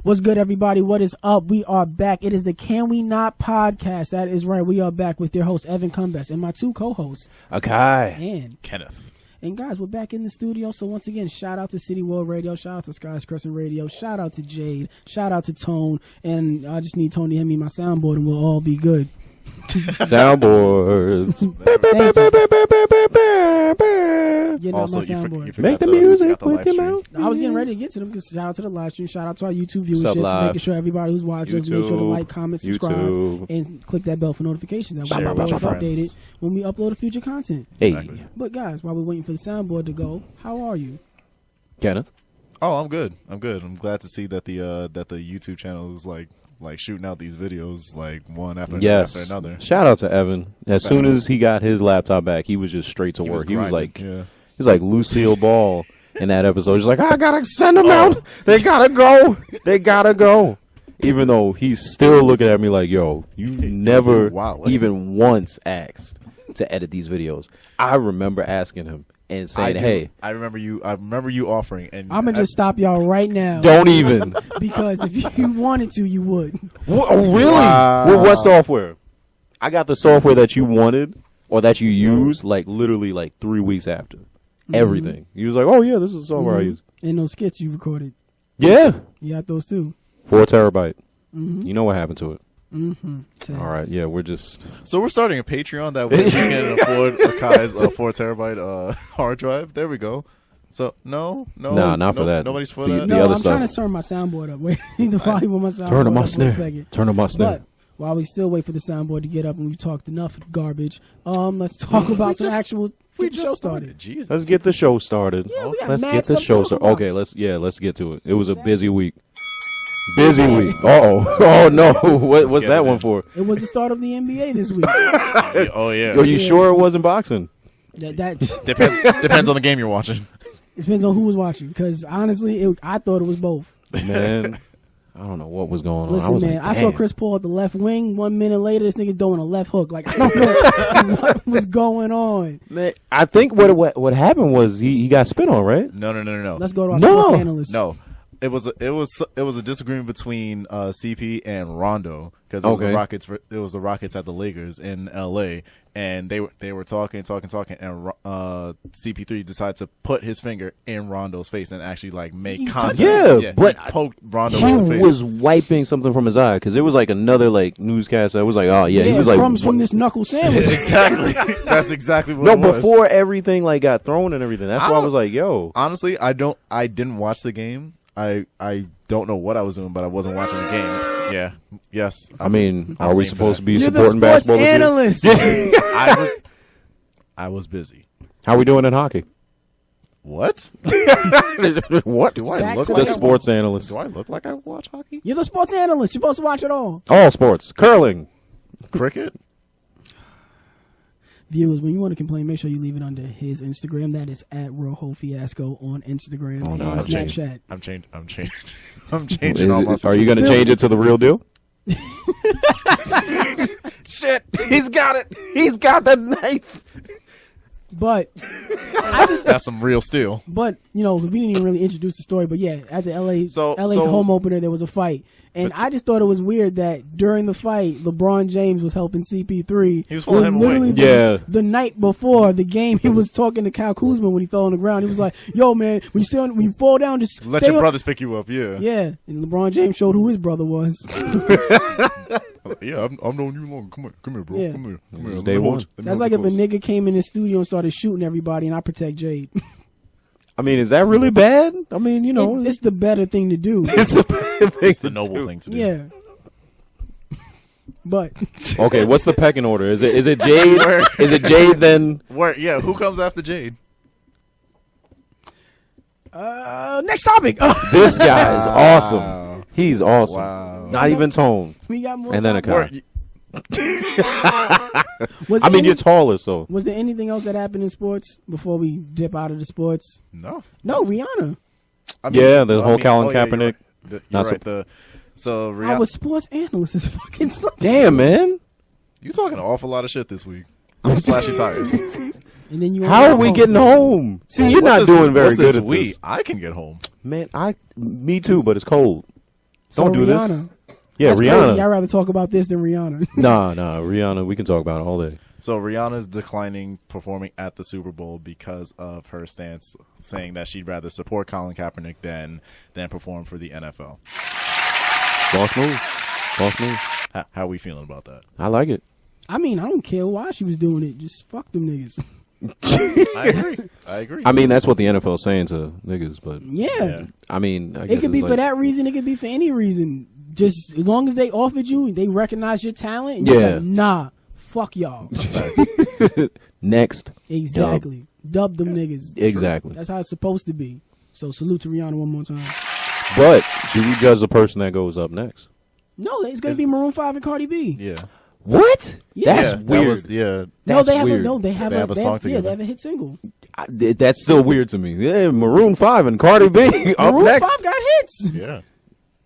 What's good, everybody? What is up? We are back. It is the Can We Not podcast. That is right. We are back with your host, Evan Combest, and my two co-hosts, Akai and Kenneth. And guys, we're back in the studio. So once again, shout out to City World Radio, shout out to Sky's Crescent Radio, shout out to Jade, shout out to Tone, and I just need Tone to hand me my soundboard, and we'll all be good. Soundboards. Also, you make the music with your mouth. I was getting ready to get to them because shout out to the live stream, shout out to our YouTube viewership for making sure everybody who's watching us, make sure to like, comment, subscribe, and click that bell for notifications. That we're always updated when we upload a future content. Hey. Exactly. But guys, while we're waiting for the soundboard to go, how are you? Kenneth? Oh, I'm good. I'm glad to see that the YouTube channel is like shooting out these videos like one after another. Shout out to Evan. As soon as he got his laptop back, he was just straight to work. He was like Lucille Ball in that episode. He's like, I gotta send them out. They gotta go. They gotta go. Even though he's still looking at me like, yo, you never even once asked to edit these videos. I remember asking him and saying, "Hey, I remember you offering." And I'm gonna just stop y'all right now. Don't even, because if you wanted to, you would. Oh, really? Wow. Well, what software? I got the software that you wanted or that you used like literally like 3 weeks after everything. He was like, "Oh yeah, this is the software I use." And those skits you recorded. Yeah, you got those too. 4 terabyte. You know what happened to it? All right, yeah, we're starting a Patreon that we can afford Akai's 4 terabyte hard drive. There we go. So not for that. Nobody's for that. No, I'm trying to turn my soundboard up. Wait, need the volume on my soundboard. Turn on my snare. Turn on my snare. But while we still wait for the soundboard to get up and we've talked enough garbage, let's talk about some actual. We just show started. Jesus. Let's get the show started. Yeah, let's get the show started. Okay, let's get to it. It was a busy week. Busy week. Oh no. What's that one for? It was the start of the NBA this week. Oh yeah. Are you sure it wasn't boxing? That depends on the game you're watching. It depends on who was watching. Because honestly, I thought it was both. Man, I don't know what was going on. Listen, man, I saw Chris Paul at the left wing. 1 minute later, this nigga throwing a left hook. Like, I don't know what was going on. Man, I think what happened was he got spit on, right? No. Let's go to our sports analyst. No. It was a disagreement between CP and Rondo because it was the Rockets. It was the Rockets at the Lakers in LA, and they were talking, and CP3 decided to put his finger in Rondo's face and actually like make contact. Yeah, but he poked Rondo he in the face. Was wiping something from his eye because it was like another like newscast that was like, oh yeah, he was like crumbs from this knuckle sandwich. Exactly, that's exactly what. No, before everything like got thrown and everything. That's why I was like, yo. Honestly, I didn't watch the game. I don't know what I was doing, but I wasn't watching the game. Yeah. Yes. I mean, are we supposed to be You're supporting the sports basketball analyst. I was busy. How are we doing in hockey? What? What? Do I look the like sports analyst? Do I look like I watch hockey? You're the sports analyst. You're supposed to watch it all. All sports. Curling. Cricket? Viewers, when you want to complain, make sure you leave it under his Instagram. That is at Rojo Fiasco on Instagram and Snapchat. I'm changing all my. Are you going to change it to the real deal? Shit, he's got it. He's got the knife. But that's some real steel. But we didn't even really introduce the story. But yeah, at the LA's home opener, there was a fight. And I just thought it was weird that during the fight, LeBron James was helping CP3. He was pulling him away. The night before the game, he was talking to Kyle Kuzma when he fell on the ground. He was like, "Yo, man, when you fall down, just let your brothers pick you up." Yeah. Yeah. And LeBron James showed who his brother was. Yeah, I've known you long. Come here, bro. Yeah. Come here. Day one. That's like if a nigga came in the studio and started shooting everybody, and I protect Jade. I mean, is that really bad? I mean, it's the better thing to do. It's the better thing. It's the noble thing to do. Yeah. But okay, what's the pecking order? Is it Jade? Is it Jade then? Yeah, who comes after Jade? Next topic. This guy is awesome. He's awesome. Wow. Not even Tone. We got more. And then a car. I mean, you're taller, so. Was there anything else that happened in sports before we dip out of the sports? No, Rihanna. The whole Colin Kaepernick. You're right. So Rihanna. Our sports analyst is fucking something. Damn, man. You talking an awful lot of shit this week. I'm slashing tires. And then how are we getting home? See, you're not doing very good at this. this. I can get home. Man, me too, but it's cold. Don't do Rihanna. this. Yeah, That's Rihanna. Crazy. I'd rather talk about this than Rihanna. Nah, Rihanna. We can talk about it all day. So Rihanna's declining performing at the Super Bowl because of her stance, saying that she'd rather support Colin Kaepernick than perform for the NFL. Boss move. How are we feeling about that? I like it. I mean, I don't care why she was doing it. Just fuck them niggas. I agree. I mean, that's what the NFL is saying to niggas, but Yeah. I mean, It could be for that reason. It could be for any reason. Just as long as they offered you, they recognize your talent. And you're like, nah, fuck y'all. Next. Exactly. Dub them niggas. Exactly. That's how it's supposed to be. So salute to Rihanna one more time. But do we judge the person that goes up next? No, it's going to be Maroon 5 and Cardi B. Yeah. What? Yeah. That's weird. No, they have weird. they have a song together. Yeah, they have a hit single. That's still weird to me. Yeah, Maroon 5 and Cardi B up Maroon next. 5 got hits. Yeah.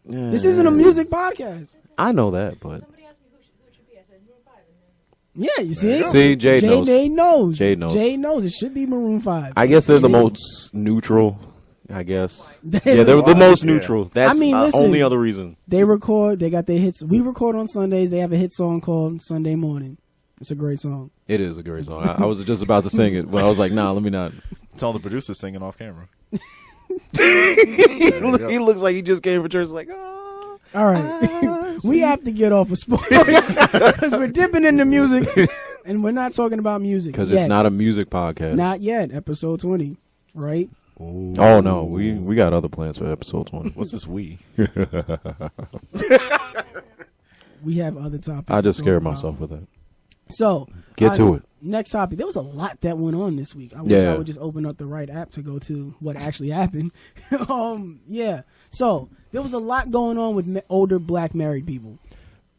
This isn't a music podcast. I know that, but Somebody asked me who it should be. I said Maroon 5. And then yeah, you see? See, Jade knows. Jade knows. Jade knows. It should be Maroon 5. I guess they're the most neutral. I guess. Yeah, they're the most neutral. That's the only other reason. They record. They got their hits. We record on Sundays. They have a hit song called Sunday Morning. It's a great song. It is a great song. I was just about to sing it, but I was like, nah, let me not. Tell the producer singing off camera. He looks like he just came from church like, oh. All right. We have to get off of sports because we're dipping into music and we're not talking about music. Because it's not a music podcast. Not yet. Episode 20, right? Ooh. Oh, no. We got other plans for episode 20. What's this we? We have other topics. I just scared myself with that. So get to it. Next topic. There was a lot that went on this week. I wish I would just open up the right app to go to what actually happened. Yeah. So there was a lot going on with older black married people.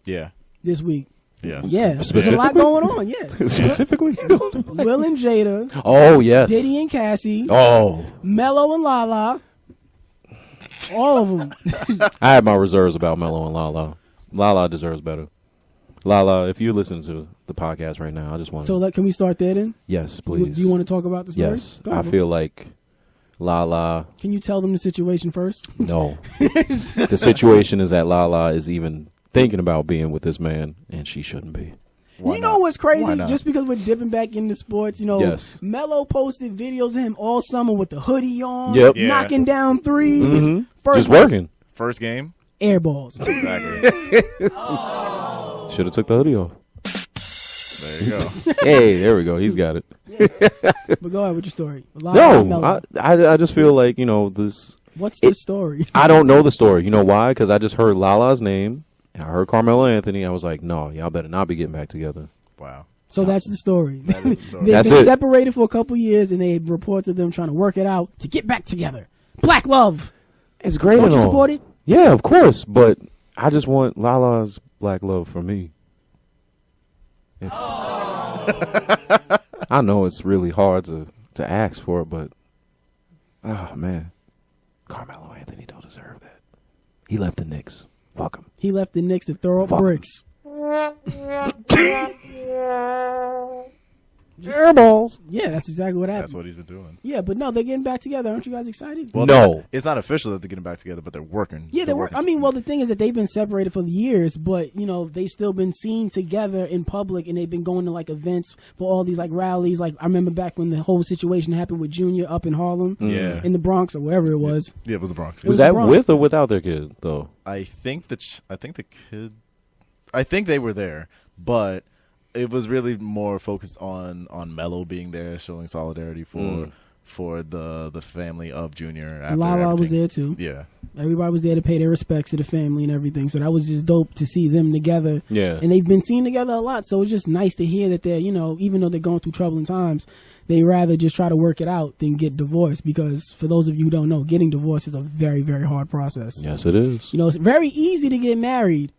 Yeah. This week. Yes. Yeah. There's a lot going on. Yeah. Specifically? Will and Jada. Oh, yes. Diddy and Cassie. Oh. Mello and Lala. All of them. I had my reserves about Mello and Lala. Lala deserves better. Lala, if you listen to the podcast right now, I just want to... So can we start there then? Yes, please. Do you want to talk about the story? Yes. I feel like Lala... Can you tell them the situation first? No. The situation is that Lala is even thinking about being with this man, and she shouldn't be. You know what's crazy? Just because we're dipping back into sports, yes. Mello posted videos of him all summer with the hoodie on, knocking down threes. Mm-hmm. Just working. First game? Air balls. Exactly. Should have took the hoodie off. There you go. Hey, there we go. He's got it. But go ahead with your story. I just feel like, this... What's the story? I don't know the story. You know why? Because I just heard Lala's name. I heard Carmelo Anthony. I was like, no, y'all better not be getting back together. Wow. So that's the story. That is the story. They've been separated for a couple years, and they reports of them trying to work it out to get back together. Black love. It's great. Don't you support it? Yeah, of course. But I just want Lala's black love for me. I know it's really hard to ask for it, but oh man, Carmelo Anthony don't deserve that. He left the Knicks. Fuck him. He left the Knicks to throw up bricks. Airballs. Yeah, that's exactly what happened. That's what he's been doing. Yeah, but no, they're getting back together. Aren't you guys excited? Well, no. It's not official that they're getting back together, but they're working. Yeah, they're working. I mean, well, the thing is that they've been separated for years, but, they've still been seen together in public, and they've been going to, events for all these, rallies. I remember back when the whole situation happened with Junior up in Harlem. Yeah. In the Bronx or wherever it was. Yeah, it was the Bronx. Was that with or without their kid, though? I think the kid... I think they were there, but... It was really more focused on Mello being there, showing solidarity for the family of Junior. After Lala was there too. Yeah, everybody was there to pay their respects to the family and everything. So that was just dope to see them together. Yeah, and they've been seen together a lot. So it's just nice to hear that they're even though they're going through troubling times, they rather just try to work it out than get divorced. Because for those of you who don't know, getting divorced is a very, very hard process. Yes, it is. It's very easy to get married.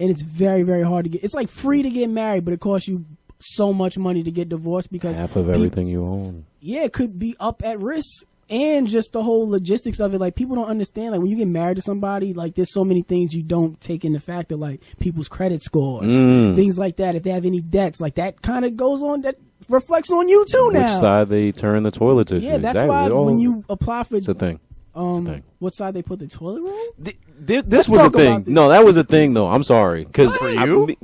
And it's very, very hard to get. It's free to get married, but it costs you so much money to get divorced because half of everything you own. Yeah, it could be up at risk, and just the whole logistics of it. People don't understand. When you get married to somebody, there's so many things you don't take into factor, people's credit scores, things like that. If they have any debts, that kind of goes on. That reflects on you too. Now, which side they turn the toilet tissue? Yeah, that's why when you apply for it's a thing. what side they put the toilet roll? This was a thing. No, that was a thing though. I'm sorry, because for you.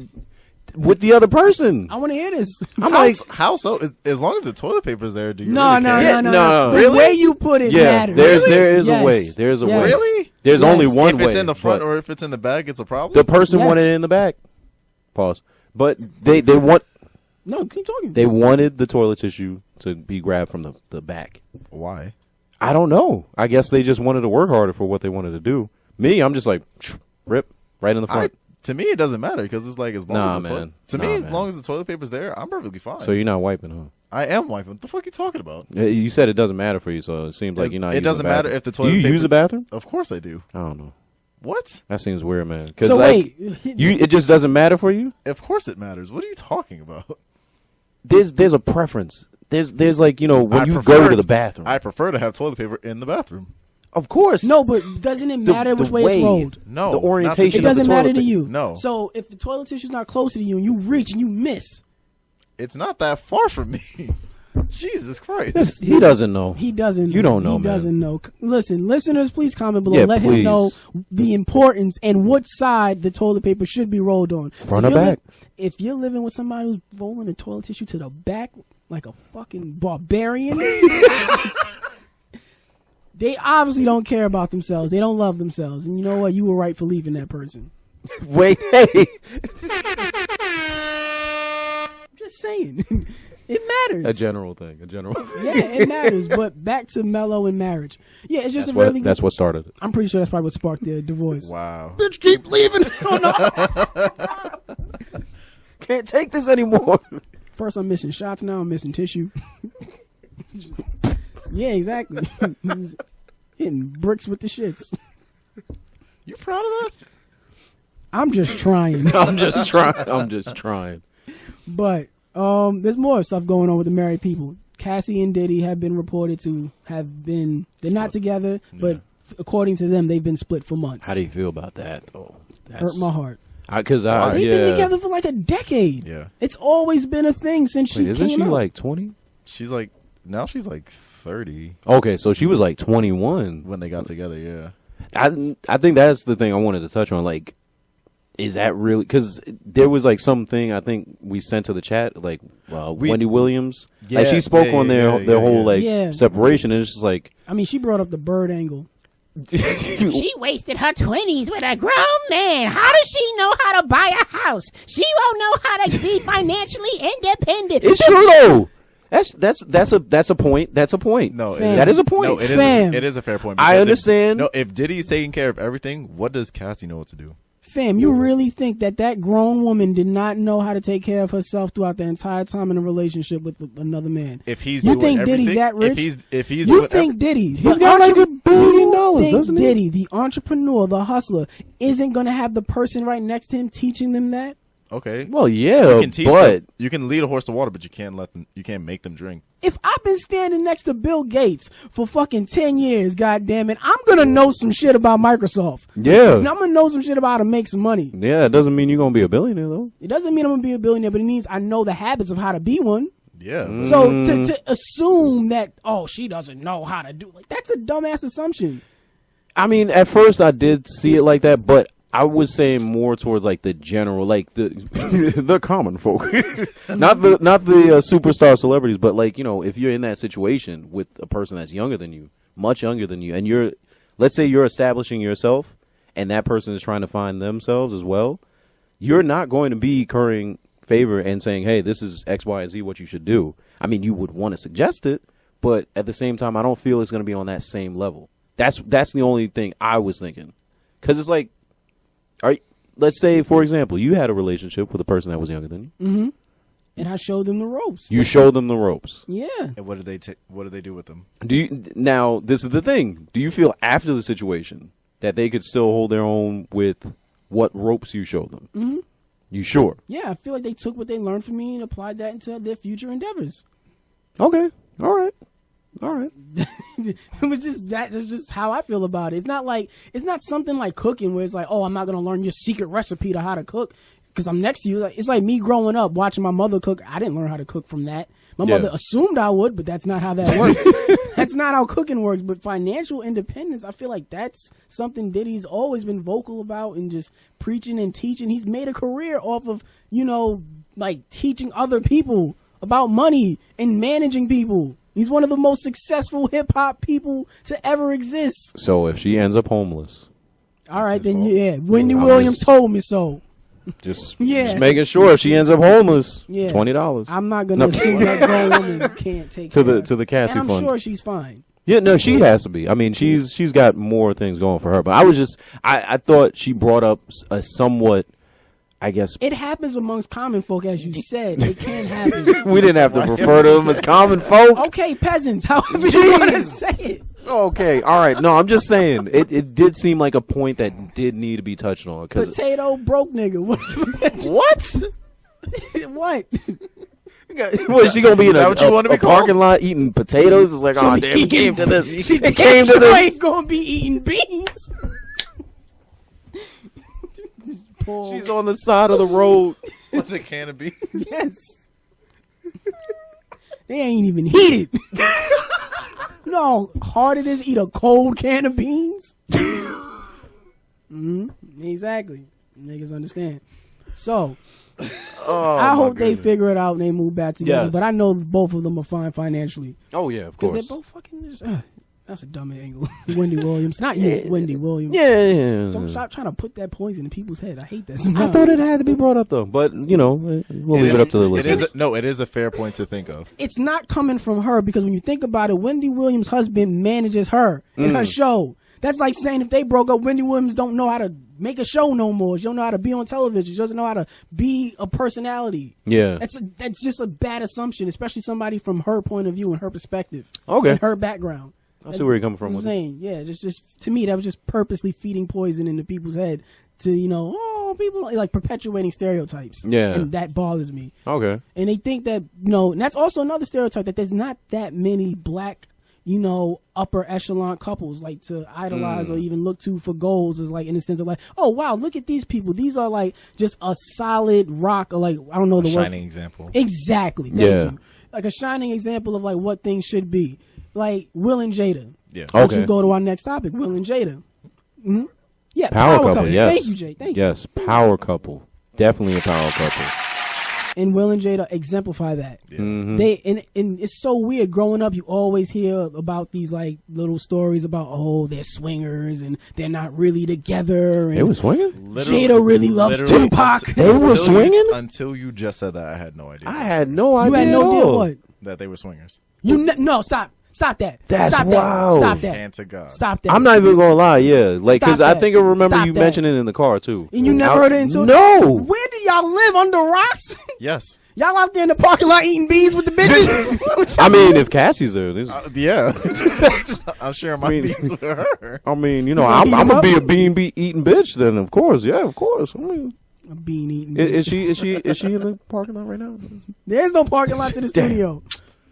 With the other person, I want to hear this. I'm like, how so? As long as the toilet paper's there, do you? No. The Really? way you put it matters. There is a way. There's a way. Really? There's only one way. If it's in the front or if it's in the back, it's a problem. The person wanted it in the back. Pause. But they want. No, keep talking. They wanted the toilet tissue to be grabbed from the back. Why? I don't know. I guess they just wanted to work harder for what they wanted to do. Me, I'm just like, rip right in the front. To me, it doesn't matter because it's like as long as as long as the toilet paper's there, I'm perfectly fine. So you're not wiping, huh? I am wiping. What the fuck are you talking about? You said it doesn't matter for you, so it seems like you're not. It doesn't matter if the toilet. Do you use a bathroom? Of course I do. I don't know. What? That seems weird, man. Because so wait, it just doesn't matter for you. Of course it matters. What are you talking about? There's a preference. There's like, you know, when you go to the bathroom. I prefer to have toilet paper in the bathroom. Of course. No, but doesn't it matter which way it's rolled? No. The orientation it doesn't matter to paper. you. No. So if the toilet tissue's not close to you and you reach and you miss. It's not that far from me. Jesus Christ. He doesn't know. He doesn't. You don't know, He man. doesn't know. Listen, listeners, please comment below. Yeah, Let please. him know the importance and what side the toilet paper should be rolled on. Front or back? If you're living with somebody who's rolling the toilet tissue to the back like a fucking barbarian, they obviously don't care about themselves. They don't love themselves. And you know what? You were right for leaving that person. Wait, hey. I'm just saying. It matters. A general thing. Yeah, it matters. But back to Mello and marriage. Yeah, it's just really good. That's what started it. I'm pretty sure that's probably what sparked their divorce. Wow. Bitch, keep leaving. Oh, no. Can't take this anymore. First, I'm missing shots. Now I'm missing tissue. Yeah, exactly. Hitting bricks with the shits. You proud of that? I'm just trying. I'm just trying. But there's more stuff going on with the married people. Cassie and Diddy have been reported to have been. They're not together, but according to them, they've been split for months. How do you feel about that, though? Hurt my heart. They've been together for like a decade. Yeah. It's always been a thing since she came isn't she out. like 20? She's like 30 Okay, so she was like 21 when they got together. Yeah. I think that's the thing I wanted to touch on. Like, is that really? Because there was like something I think we sent to the chat, like Wendy Williams. Yeah, like she spoke on their whole separation, and it's just like. I mean, she brought up the bird angle. She wasted her 20s with a grown man. How does she know how to buy a house? She won't know how to be financially independent. It's true though. That's a point. That's a point. No, that is a point. No, it is a fair point. I understand. If Diddy's taking care of everything, what does Cassie know what to do? Fam, you really think that grown woman did not know how to take care of herself throughout the entire time in a relationship with another man? If he's you doing think everything, Diddy's that rich? if he's you doing think Diddy, he's got like $1 billion, doesn't he? Diddy, the entrepreneur, the hustler, isn't going to have the person right next to him teaching them that? Okay. Well, yeah, you can teach but them. You can lead a horse to water, but you can't make them drink. If I've been standing next to Bill Gates for fucking 10 years, goddammit, I'm going to know some shit about Microsoft. Yeah. And I'm going to know some shit about how to make some money. Yeah, it doesn't mean you're going to be a billionaire, though. It doesn't mean I'm going to be a billionaire, but it means I know the habits of how to be one. Yeah. So to assume that, she doesn't know how to do, like, that's a dumbass assumption. I mean, at first I did see it like that, but I was saying more towards like the general, like the the common folk, not the superstar celebrities, but like, you know, if you're in that situation with a person that's younger than you, much younger than you, and let's say you're establishing yourself, and that person is trying to find themselves as well, you're not going to be currying favor and saying, hey, this is X, Y, and Z, what you should do. I mean, you would want to suggest it, but at the same time, I don't feel it's going to be on that same level. That's the only thing I was thinking, because it's like. Let's say, for example, you had a relationship with a person that was younger than you. Mm-hmm. And I showed them the ropes. You showed them the ropes. Yeah. And what did they do with them? Now, this is the thing. Do you feel after the situation that they could still hold their own with what ropes you showed them? Mm-hmm. You sure? Yeah, I feel like they took what they learned from me and applied that into their future endeavors. Okay. All right. It was just that's just how I feel about it. It's not something like cooking where it's like, I'm not gonna learn your secret recipe to how to cook because I'm next to you. It's like me growing up watching my mother cook. I didn't learn how to cook from that. My mother assumed I would, but that's not how that works. that's not how cooking works. But financial independence, I feel like that's something Diddy's always been vocal about and just preaching and teaching. He's made a career off of, like teaching other people about money and managing people. He's one of the most successful hip hop people to ever exist. So if she ends up homeless, all right, then yeah, Wendy Williams told me so. Just making sure if she ends up homeless, $20. I'm not gonna assume that grown woman can't take to the Cassie and I'm fund. sure she's fine. Yeah, no, she has to be. I mean, she's got more things going for her. But I thought she brought up a somewhat, I guess. It happens amongst common folk, as you said. It can happen. We didn't have to refer to them as common folk. Okay, peasants, however you want to say it. Okay, all right. No, I'm just saying it did seem like a point that did need to be touched on. Potato broke nigga. What? What? What, is she gonna be in a parking lot eating potatoes? It's like, oh damn, it came to this. It came to this. Ain't gonna be eating beans. She's on the side of the road with a can of beans. Yes. They ain't even heated. You know how hard it is to eat a cold can of beans? Exactly. Niggas understand. So, I hope they figure it out and they move back together. Yes. But I know both of them are fine financially. Oh, yeah, of course. Because they're both fucking just... that's a dumb angle. Wendy Williams. Not you, Wendy Williams. Yeah. Don't stop trying to put that poison in people's head. I hate that. I thought it had to be brought up, though. But, we'll leave it up to the listeners. It is a fair point to think of. It's not coming from her because when you think about it, Wendy Williams' husband manages her in her show. That's like saying if they broke up, Wendy Williams don't know how to make a show no more. She don't know how to be on television. She doesn't know how to be a personality. Yeah. That's just a bad assumption, especially somebody from her point of view and her perspective. Okay. And her background. I see where you're coming from with it. Yeah, just to me, that was just purposely feeding poison into people's head to, people like perpetuating stereotypes. Yeah. And that bothers me. Okay. And they think that, and that's also another stereotype that there's not that many black, upper echelon couples like to idolize or even look to for goals is like in the sense of like, oh wow, look at these people. These are like just a solid rock or like, I don't know the word. Shining example. Exactly. Thank you. Like a shining example of like what things should be. Like Will and Jada. Yeah. Okay. You go to our next topic, Will and Jada. Mm-hmm. Yeah, power couple. Yes. Thank you, Jay. Thank you. Yes, power couple. Definitely a power couple. And Will and Jada exemplify that. Yeah. Mm-hmm. They and it's so weird. Growing up, you always hear about these like little stories about they're swingers and they're not really together. And they were swinging. Jada really loves Tupac. They were swinging until you just said that. I had no idea. I had no idea. You had no idea what? That they were swingers. No, stop. Stop that. That's Stop wow. That. Stop that. Hand to God. Stop that. I'm not even gonna lie, like because I think I remember you mentioning it in the car too. And you never heard it until no. Where do y'all live, under rocks? Yes. Y'all out there in the parking lot eating beans with the bitches? I mean, if Cassie's there, yeah. I'm sharing my beans with her. I mean, I'm gonna be a bean eating bitch. Then of course, I mean, a bean eating. Is she in the parking lot right now? There's no parking lot to the studio.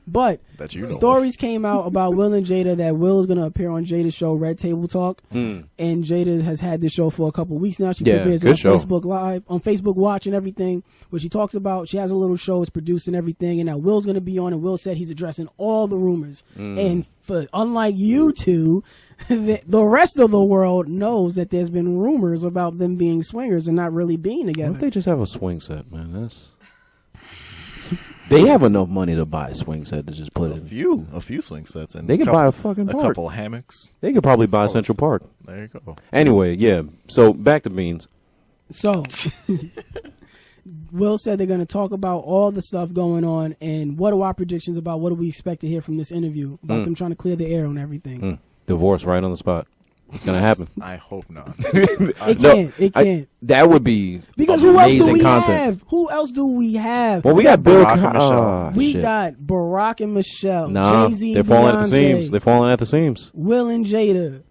But stories came out about Will and Jada that Will is going to appear on Jada's show Red Table Talk, and Jada has had this show for a couple of weeks now. She appears on Facebook Live, on Facebook Watch and everything, where she talks about, she has a little show, it's produced and everything, and now Will's going to be on, and Will said he's addressing all the rumors. And unlike you two, the rest of the world knows that there's been rumors about them being swingers and not really being together. What if they just have a swing set, man? They have enough money to buy a swing set to just put a few swing sets, and they could buy a fucking park. A couple hammocks. They could probably buy Central Park. There you go. Anyway, yeah. So back to beans. So Will said they're going to talk about all the stuff going on, and what are our predictions about what do we expect to hear from this interview about them trying to clear the air on everything. Divorce right on the spot. It's gonna happen. I hope not. It can't. That would be because who else do we content. have? Who else do we have? Well, we got Bill Barack and Michelle. We got Barack and Michelle. Nah, Jay-Z, they're falling Beyonce, at the seams. They're falling at the seams. Will and Jada,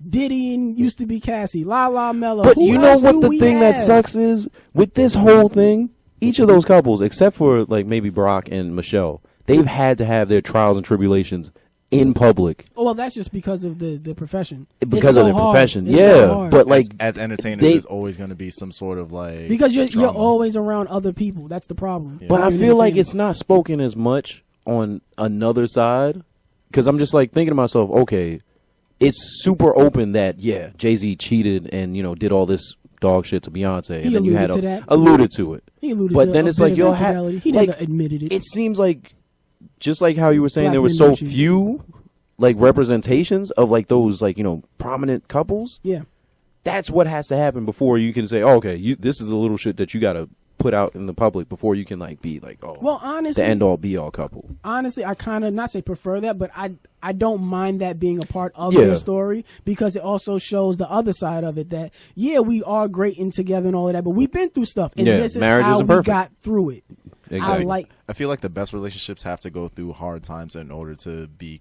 Diddy and used to be Cassie, La Mello. But you know what the thing that sucks is with this whole thing. Each of those couples, except for like maybe Barack and Michelle, they've had to have their trials and tribulations in public. Oh, well, that's just because of the profession. Because of the profession, so but like as entertainers, there's always going to be some sort of like because you're always around other people. That's the problem. Yeah. But I feel like it's not spoken as much on another side because I'm just like thinking to myself, okay, it's super open that Jay-Z cheated and did all this dog shit to Beyonce, and then you had alluded to it. He alluded but to then it's like he never admitted it. It seems like just like how you were saying, Black there were men so don't cheat. few like representations of like those like prominent couples. Yeah. That's what has to happen before you can say, oh, okay, this is a little shit that you got to put out in the public before you can like be like, oh, well, honestly, the end all be all couple. Honestly, I kind of not say prefer that, but I don't mind that being a part of your story, because it also shows the other side of it that we are great and together and all of that, but we've been through stuff, and this is how we got through it. Exactly. I feel like the best relationships have to go through hard times in order to be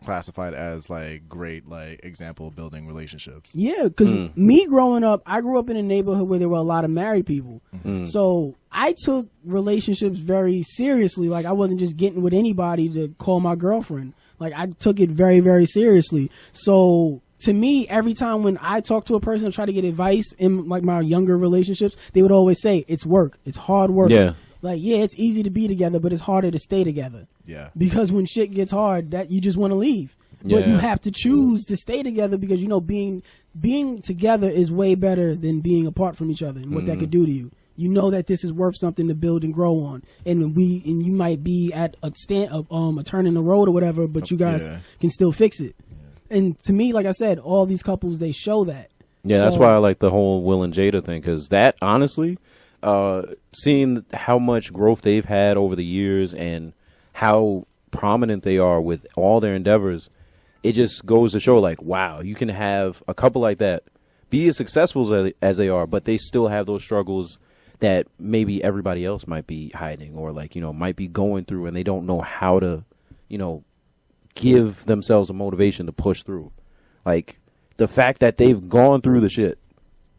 classified as like great like example building relationships. Yeah, because me growing up, I grew up in a neighborhood where there were a lot of married people. So I took relationships very seriously. Like I wasn't just getting with anybody to call my girlfriend. Like I took it very, very seriously. So to me, every time when I talk to a person and try to get advice in like my younger relationships, they would always say it's work. It's hard work. Yeah. Like, it's easy to be together, but it's harder to stay together. Yeah. Because when shit gets hard, that you just want to leave. But you have to choose to stay together because, being together is way better than being apart from each other and what that could do to you. You know that this is worth something to build and grow on. And you might be at a turn in the road or whatever, but you guys can still fix it. Yeah. And to me, like I said, all these couples, they show that. Yeah, that's why I like the whole Will and Jada thing, because that, honestly, seeing how much growth they've had over the years and how prominent they are with all their endeavors, it just goes to show, like, wow, you can have a couple like that be as successful as they are, but they still have those struggles that maybe everybody else might be hiding or, like, might be going through, and they don't know how to, give themselves a motivation to push through. Like, the fact that they've gone through the shit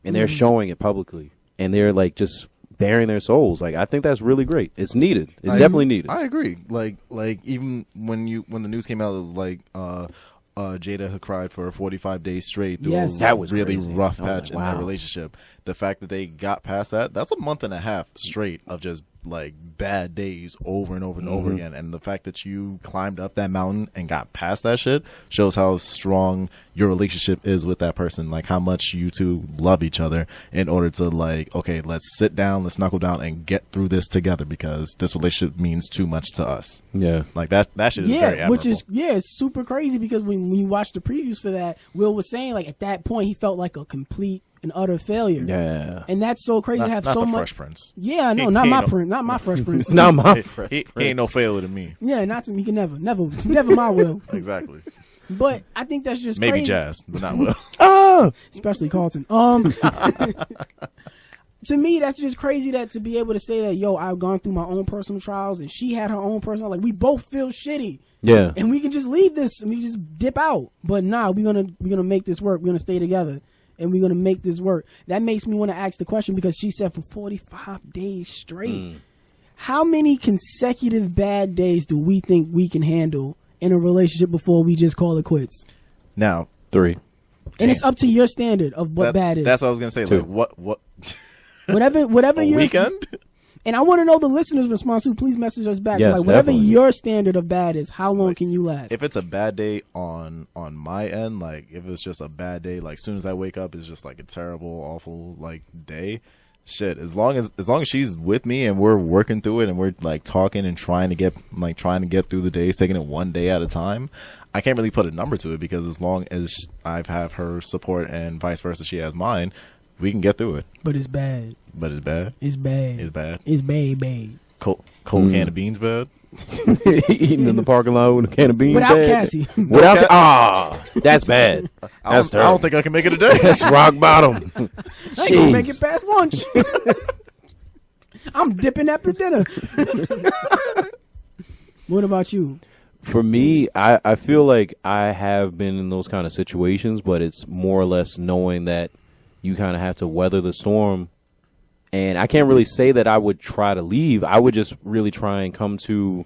and they're showing it publicly and they're, like, just bearing their souls, like, I think that's really great. It's needed. It's definitely needed. I agree. Like even when the news came out, like Jada had cried for 45 days straight through that was really crazy. rough patch in their relationship. The fact that they got past that's a month and a half straight of just like bad days over and over and over again. And the fact that you climbed up that mountain and got past that shit shows how strong your relationship is with that person. Like how much you two love each other in order to like, okay, let's sit down, let's knuckle down and get through this together because this relationship means too much to us. Yeah. Like that shit is very admirable. Which is, it's super crazy because when you watch the previews for that, Will was saying like at that point he felt like a complete and utter failure. Yeah. And that's so crazy to have so much. Fresh Prince. Yeah, no, not my Prince. Not my Fresh Prince. Not my Fresh Prince. He ain't no failure to me. Yeah, not to me. He can never my Will. Exactly. But I think that's just maybe crazy. Jazz, but not Will. Especially Carlton. To me, that's just crazy that to be able to say that, yo, I've gone through my own personal trials and she had her own personal, like we both feel shitty. Yeah. And we can just leave this and we just dip out. But nah, we're gonna make this work. We're gonna stay together. And we're going to make this work. That makes me want to ask the question because she said for 45 days straight. How many consecutive bad days do we think we can handle in a relationship before we just call it quits? Now, 3. And it's up to your standard of what bad is. That's what I was going to say. 2. Like, what? Whatever your weekend? And I want to know the listeners' response too. Please message us back. Yes, so like whatever your standard of bad is, how long can you last? If it's a bad day on my end, like if it's just a bad day, like as soon as I wake up, it's just like a terrible, awful like day. Shit, as long as she's with me and we're working through it and we're like talking and trying to get through the days, taking it one day at a time. I can't really put a number to it because as long as I have her support and vice versa, she has mine. We can get through it. But it's bad. It's bad. It's bad. It's bad. Cold can of beans bad. Eating in the parking lot with a can of beans without bad. Cassie. That's bad. That's terrible. I don't think I can make it a day. That's rock bottom. I ain't gonna make it past lunch. I'm dipping after dinner. What about you? For me, I feel like I have been in those kind of situations, but it's more or less knowing that you kind of have to weather the storm. And I can't really say that I would try to leave. I would just really try and come to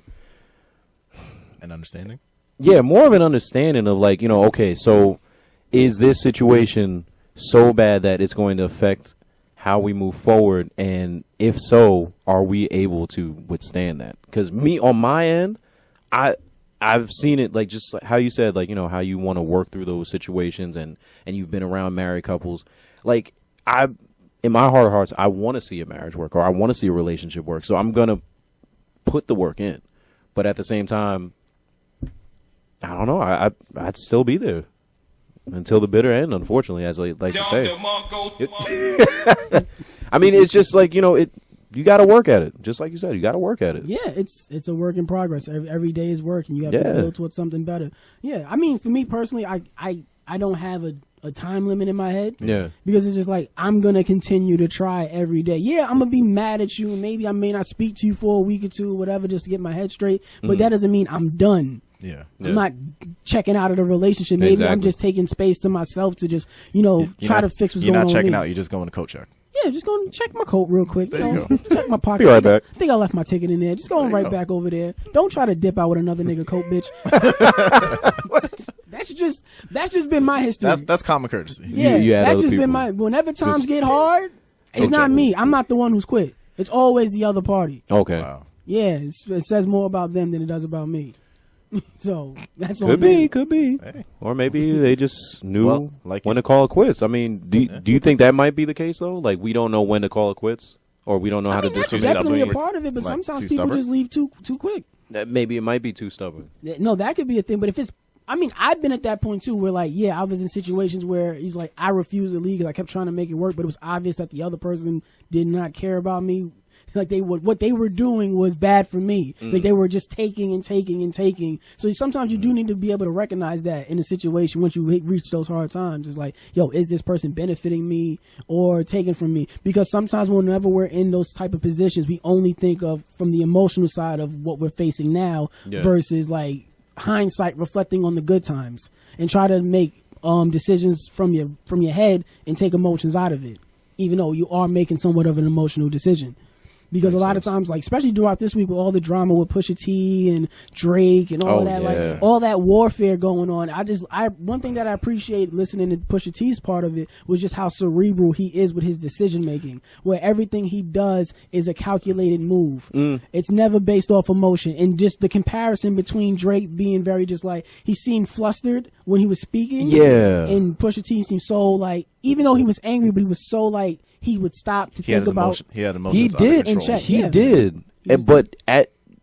an understanding. Yeah, more of an understanding of like, okay, so is this situation so bad that it's going to affect how we move forward? And if so, are we able to withstand that? Because me on my end, I've seen it, like, just how you said, like, you know, how you want to work through those situations, and you've been around married couples. Like, in my heart of hearts, I want to see a marriage work, or I want to see a relationship work. So I'm going to put the work in. But at the same time, I don't know. I'd still be there until the bitter end, unfortunately, as I like to say. I mean, it's just like, you know, you got to work at it. Just like you said, you got to work at it. Yeah, it's a work in progress. Every day is work, and you have to build towards something better. Yeah, I mean, for me personally, I don't have a time limit in my head. Yeah. Because it's just like, I'm going to continue to try every day. Yeah, I'm going to be mad at you, and maybe I may not speak to you for a week or two or whatever just to get my head straight, but that doesn't mean I'm done. Yeah. I'm not checking out of the relationship. Maybe I'm just taking space to myself to just, try to fix what's going on. You're not checking out. You're just going to coat check. Yeah, just go and check my coat real quick. There you go. Check my pocket. Be right back. I think I left my ticket in there. Just going right back over there. Don't try to dip out with another nigga coat, bitch. That's just been my history. That's common courtesy. Yeah, you that's just been my. Whenever times get hard, it's not me. I'm not the one who's quit. It's always the other party. Okay. Wow. Yeah, it says more about them than it does about me. So that's could be. Hey. Or maybe they just knew when to call it quits. I mean, do you think that might be the case though? Like, we don't know when to call it quits, or we don't know how to discuss. discuss. That's definitely a part of it, but sometimes people just leave too quick. Maybe it might be too stubborn. No, that could be a thing. But if it's, I mean, I've been at that point too, where like, I was in situations where he's like, I refused to leave because I kept trying to make it work, but it was obvious that the other person did not care about me. Like, what they were doing was bad for me. Like, they were just taking and taking and taking. So sometimes you do need to be able to recognize that in a situation once you reach those hard times. It's like, yo, is this person benefiting me or taking from me? Because sometimes whenever we're in those type of positions, we only think of from the emotional side of what we're facing now versus like hindsight reflecting on the good times, and try to make decisions from your head and take emotions out of it, even though you are making somewhat of an emotional decision. Because a lot of times, like, especially throughout this week with all the drama with Pusha T and Drake and all that, like all that warfare going on, one thing that I appreciate listening to Pusha T's part of it was just how cerebral he is with his decision making, where everything he does is a calculated move. It's never based off emotion. And just the comparison between Drake being very just like, he seemed flustered when he was speaking. Yeah. And Pusha T seemed so like, even though he was angry, but he was so like, he would stop to think about. He had emotions. He did. But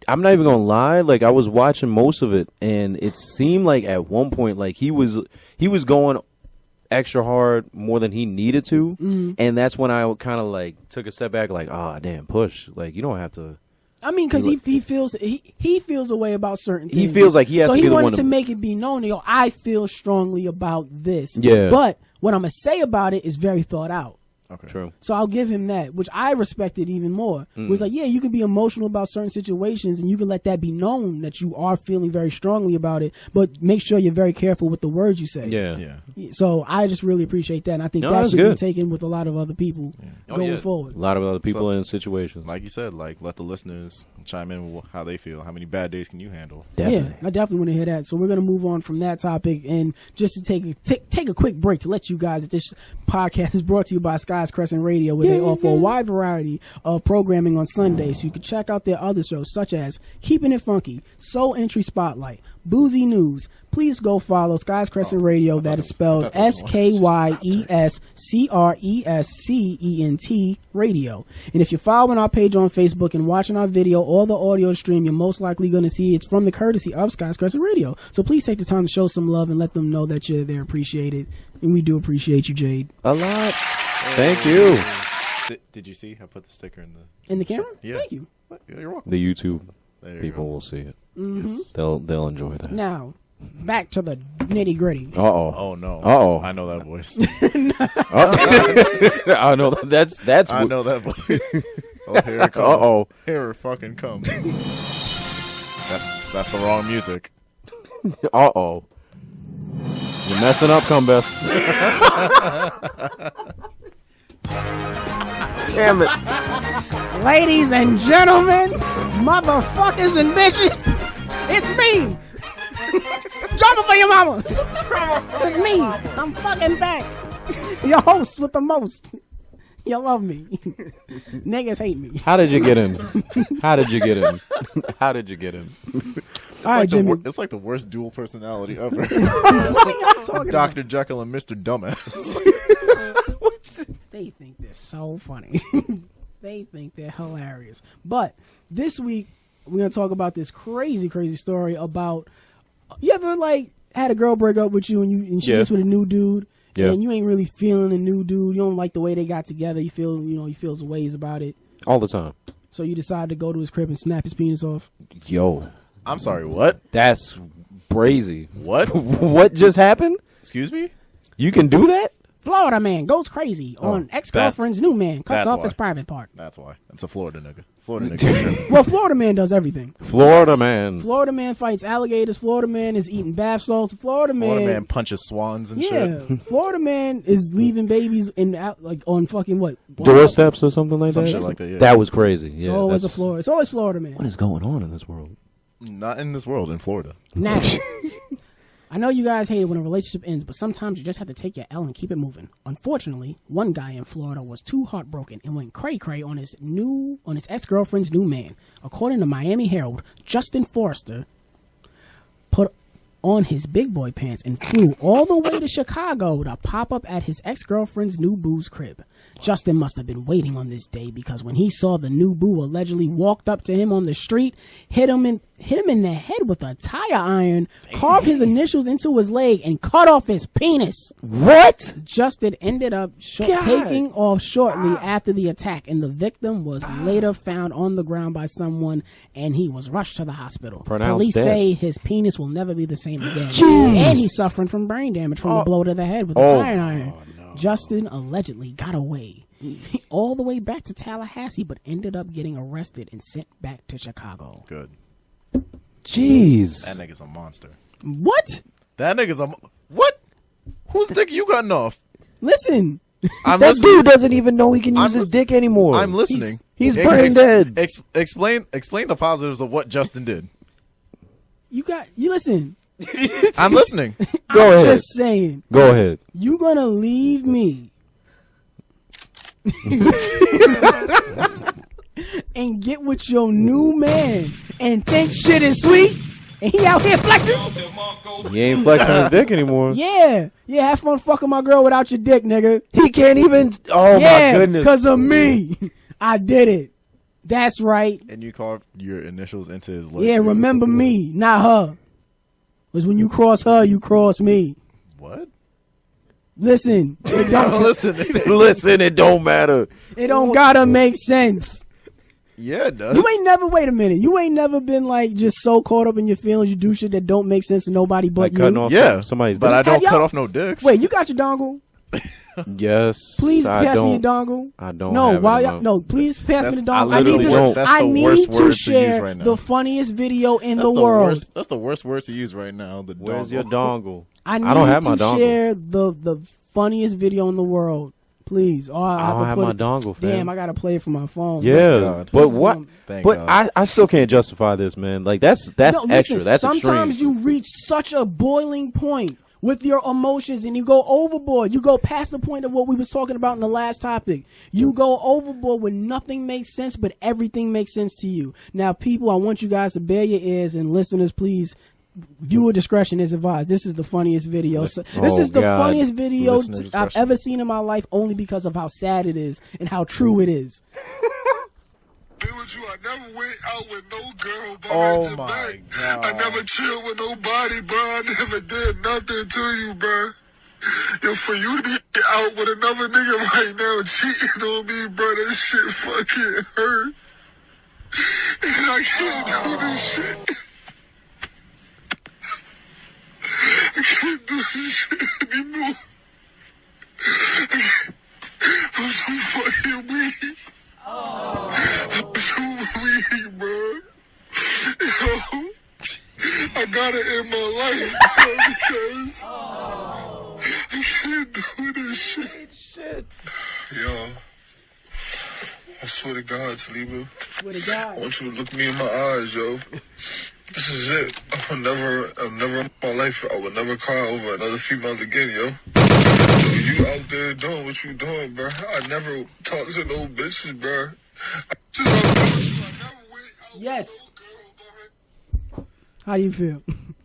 I'm not even gonna lie. Like, I was watching most of it, and it seemed like at one point, like he was going extra hard more than he needed to, and that's when I kind of like took a step back, like, damn, Push, like, you don't have to. I mean, because he feels a way about certain things. He feels like he has to be the one. So he wanted to make it be known, I feel strongly about this. Yeah. But what I'm gonna say about it is very thought out. Okay. True. So I'll give him that, which I respected even more. It was like, you can be emotional about certain situations, and you can let that be known that you are feeling very strongly about it, but make sure you're very careful with the words you say. Yeah. So I just really appreciate that, and I think that should be taken with a lot of other people going forward. A lot of other people in situations. Like you said, like, let the listeners chime in with how they feel. How many bad days can you handle? Definitely. Yeah, I definitely want to hear that. So we're going to move on from that topic, and just to take a quick break to let you guys that this podcast is brought to you by Sky's Crescent Radio, where they offer a wide variety of programming on Sundays. So you can check out their other shows such as Keeping It Funky, Soul Entry Spotlight, Boozy News. Please go follow Sky's Crescent Radio. That is spelled SKYESCRESCENT Radio. And if you're following our page on Facebook and watching our video or the audio stream, you're most likely going to see it's from the courtesy of Sky's Crescent Radio. So please take the time to show some love and let them know that they're appreciated. And we do appreciate you, Jade. A lot. Thank you. Did you see? I put the sticker in the camera. Yeah. Thank you. You're welcome. The YouTube people will see it. Yes. They'll enjoy that. Now, back to the nitty gritty. Oh no. I know that voice. I know that's. I know that voice. Oh, here it comes. Here it fucking comes. That's the wrong music. You're messing up, Combest. Damn it. Ladies and gentlemen, motherfuckers and bitches, it's me. Drop it for your mama. It's me. I'm fucking back. Your host with the most. You love me. Niggas hate me. How did you get in? right, Jimmy. It's like the worst dual personality ever. What are y'all talking Dr. Jekyll and Mr. Dumbass. They think they're so funny. They think they're hilarious. But this week, we're going to talk about this crazy, crazy story about, you ever like had a girl break up with you and she gets with a new dude and you ain't really feeling the new dude. You don't like the way they got together. You feel, you feel some ways about it. All the time. So you decide to go to his crib and snap his penis off. Yo. I'm sorry, what? That's crazy. What? What just happened? Excuse me? You can do that? Florida man goes crazy on ex-girlfriend's new man. Cuts off his private part. That's why. It's a Florida nigga. Florida nigga. Well, Florida man does everything. Florida man. Florida man fights alligators. Florida man is eating bath salts. Florida man punches swans and shit. Florida man is leaving babies on fucking what? Doorsteps or something like Some that? shit like that, yeah. That was crazy. Yeah, It's always Florida man. What is going on in this world? Not in this world, in Florida. Now, I know you guys hate it when a relationship ends, but sometimes you just have to take your L and keep it moving. Unfortunately, one guy in Florida was too heartbroken and went cray-cray on his ex-girlfriend's new man. According to Miami Herald, Justin Forrester put on his big boy pants and flew all the way to Chicago to pop up at his ex-girlfriend's new boo's crib. Justin must have been waiting on this day because when he saw the new boo allegedly walked up to him on the street, hit him in the head with a tire iron, carved his initials into his leg, and cut off his penis. What? Justin ended up taking off shortly after the attack, and the victim was later found on the ground by someone, and he was rushed to the hospital. Police say his penis will never be the same again. Jeez. And he's suffering from brain damage from the blow to the head with a tire iron. Justin allegedly got away all the way back to Tallahassee, but ended up getting arrested and sent back to Chicago. Good. Jeez. That nigga's a monster. What? That nigga's a... What? Whose dick you cutting off? Listen. That dude doesn't even know he can use his dick anymore. I'm listening. He's brain dead. Explain the positives of what Justin did. You listen. I'm listening. Go ahead. Just saying. Go ahead. You gonna leave me and get with your new man and think shit is sweet, and he out here flexing? He ain't flexing his dick anymore. Yeah, have fun fucking my girl without your dick, nigga. He can't even. Oh my goodness. Because of me, I did it. That's right. And you carved your initials into his leg. Yeah, remember me, not her. Because when you cross her, you cross me. What? Listen. It don't, Listen, it don't matter. It don't gotta make sense. Yeah, it does. You ain't never, wait a minute. You ain't never been like just so caught up in your feelings you do shit that don't make sense to nobody but you. Cutting off somebody's but dick. I don't cut off no dicks. Wait, you got your dongle? Yes. Please pass me your dongle. I don't. No, please pass me the dongle. I need to share the funniest video in the world. That's the worst word to use right now. Where's your dongle? I don't have my dongle. Share the funniest video in the world. Please. I don't have my dongle, fam. Damn, I gotta play it from my phone. Yeah, but what? But I still can't justify this, man. Like that's extra. That's extreme. Sometimes you reach such a boiling point with your emotions and you go overboard. You go past the point of what we was talking about in the last topic. You go overboard when nothing makes sense, but everything makes sense to you. Now, people, I want you guys to bear your ears, and listeners, please, viewer discretion is advised. This is the funniest video. This is the funniest video I've ever seen in my life, only because of how sad it is and how true it is. Be with you. I never went out with no girl, bro. Oh my God. I never chilled with nobody, bro. I never did nothing to you, bro. Yo, for you to be out with another nigga right now cheating on me, bro, that shit fucking hurt. And I can't do this shit. I can't do this shit anymore. I'm so fucking weak. I'm so weak, bro. Yo, I got it in my life, bro, because I can't do this shit. Yo, I swear to God, Taliba, I want you to look me in my eyes, yo. This is it. I'll never in my life, I will never cry over another female again, yo. You out there doing what you doing, bro. I never talk to no bitches, bro. Yes. How do you feel?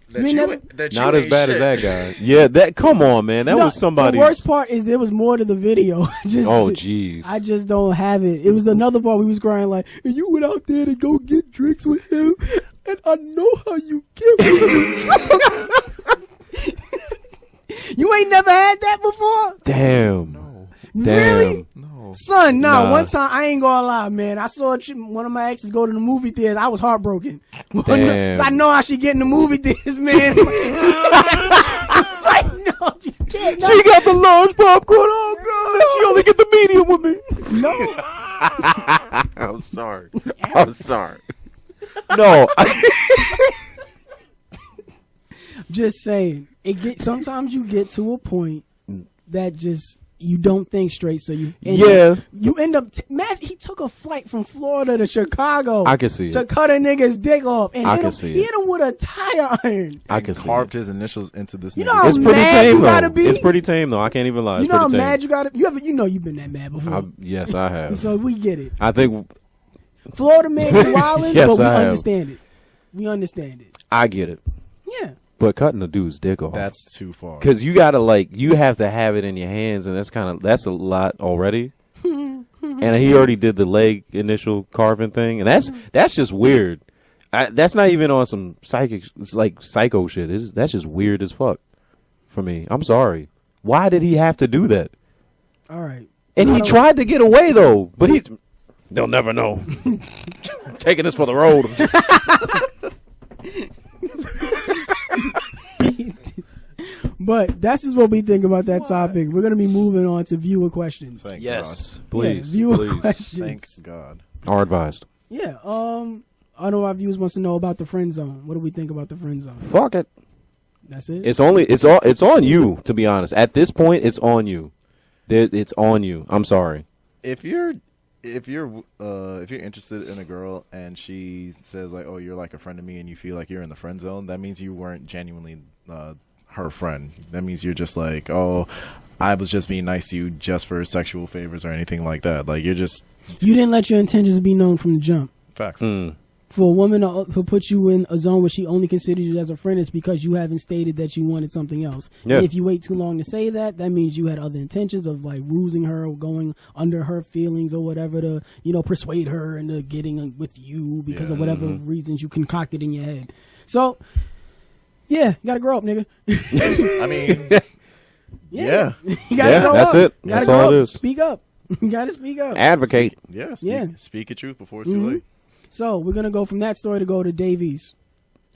That mean, not as bad as that guy. Yeah, that. Come on, man. That was somebody. The worst part is there was more to the video. Jeez. I just don't have it. It was another part we was crying like, and you went out there to go get drinks with him, and I know how you get with him. You ain't never had that before? Damn. No. Really? No. Son, Nah. One time, I ain't gonna lie, man. I saw one of my exes go to the movie theater. I was heartbroken. Damn. So I know how she get in the movie theaters, man. I was like, no, you can't. She got the large popcorn. Oh, God. She only get the medium with me. No. I'm sorry. I'm sorry. No. Just saying. Sometimes you get to a point that just you don't think straight, so you end up he took a flight from Florida to Chicago. I can see to it. cut a nigga's dick off, and he hit him with a tire iron. I can see Carved it. his initials into this. You know how It's pretty mad tame you gotta though. be? It's pretty tame though. I can't even lie. You It's know how pretty tame. mad you gotta. You've been that mad before. Yes, I have. So we get it. I think Florida man, you wildin', Yes, but we I have. understand it. We understand it. I get it. Yeah. But cutting a dude's dick off. That's too far. Because you have to have it in your hands, and that's a lot already. And he already did the leg initial carving thing, and that's just weird. That's not even on some psycho shit. That's just weird as fuck for me. I'm sorry. Why did he have to do that? All right. And he tried to get away though, but they'll never know. Taking this for the road. But that's just what we think about that topic. We're gonna be moving on to viewer questions. Thank Yes, God. please, viewer please. questions. Thank God. Are advised. Yeah. I know our viewers wants to know about the friend zone. What do we think about the friend zone? Fuck it. That's it. It's on you, to be honest. At this point, it's on you. It's on you. I'm sorry. If you're interested in a girl and she says like, "Oh, you're like a friend to me," and you feel like you're in the friend zone, that means you weren't genuinely her friend. That means you're just like, "Oh, I was just being nice to you just for sexual favors or anything like that." Like you didn't let your intentions be known from the jump. Facts. For a woman to put you in a zone where she only considers you as a friend, it's because you haven't stated that you wanted something else. Yeah. And if you wait too long to say that, that means you had other intentions of like rusing her or going under her feelings or whatever to, persuade her into getting with you because of whatever reasons you concocted in your head. So, yeah, you gotta grow up, nigga. I mean, yeah. You gotta grow that's up. it. You gotta That's all grow it up. is. Speak up. You gotta speak up. Advocate. Speak your truth before it's too late. So we're gonna go from that story to go to Davies.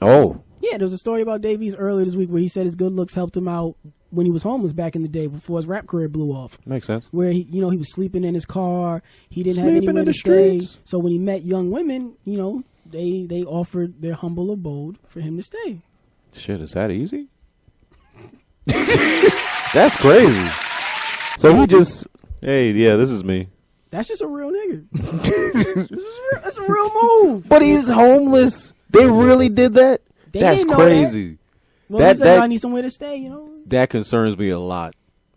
Oh. Yeah, there was a story about Davies earlier this week where he said his good looks helped him out when he was homeless back in the day before his rap career blew off. Makes sense. Where he was sleeping in his car, he didn't have Sleeping anywhere in to the stay. streets. So when he met young women, they offered their humble abode for him to stay. Shit, is that easy? That's crazy. So he just, hey, yeah, this is me. That's just a real nigga. That's a real move. But he's homeless. They really did that? They That's didn't know crazy. Well, he said, I need somewhere to stay, That concerns me a lot.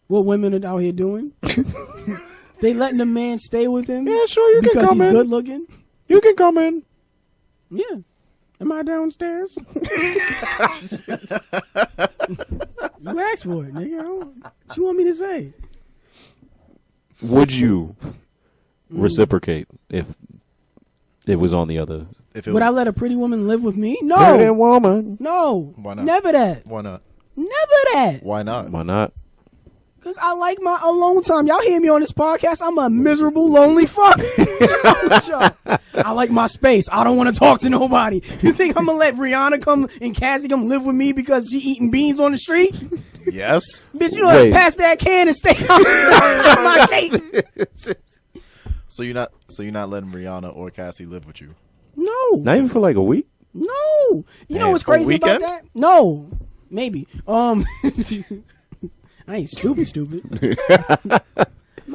What women are out here doing? They letting the man stay with him? Yeah, sure, you can because come he's in. good looking? You can come in. Yeah. Am I downstairs? You asked for it, nigga. What you want me to say? Would you reciprocate if it was on the other? Would I let a pretty woman live with me? No. Pretty woman. No. Why not? Never that. Why not? Never that. Why not? Why not? Because I like my alone time. Y'all hear me on this podcast? I'm a miserable, lonely fuck. I like my space. I don't want to talk to nobody. You think I'm going to let Rihanna come and Cassie come live with me because she eating beans on the street? Yes. Bitch, you know, pass that can and stay out of my gate. So you're not letting Rihanna or Cassie live with you? No. Not even for like a week? No. You know what's a crazy about weekend? that? No. Maybe. I ain't stupid.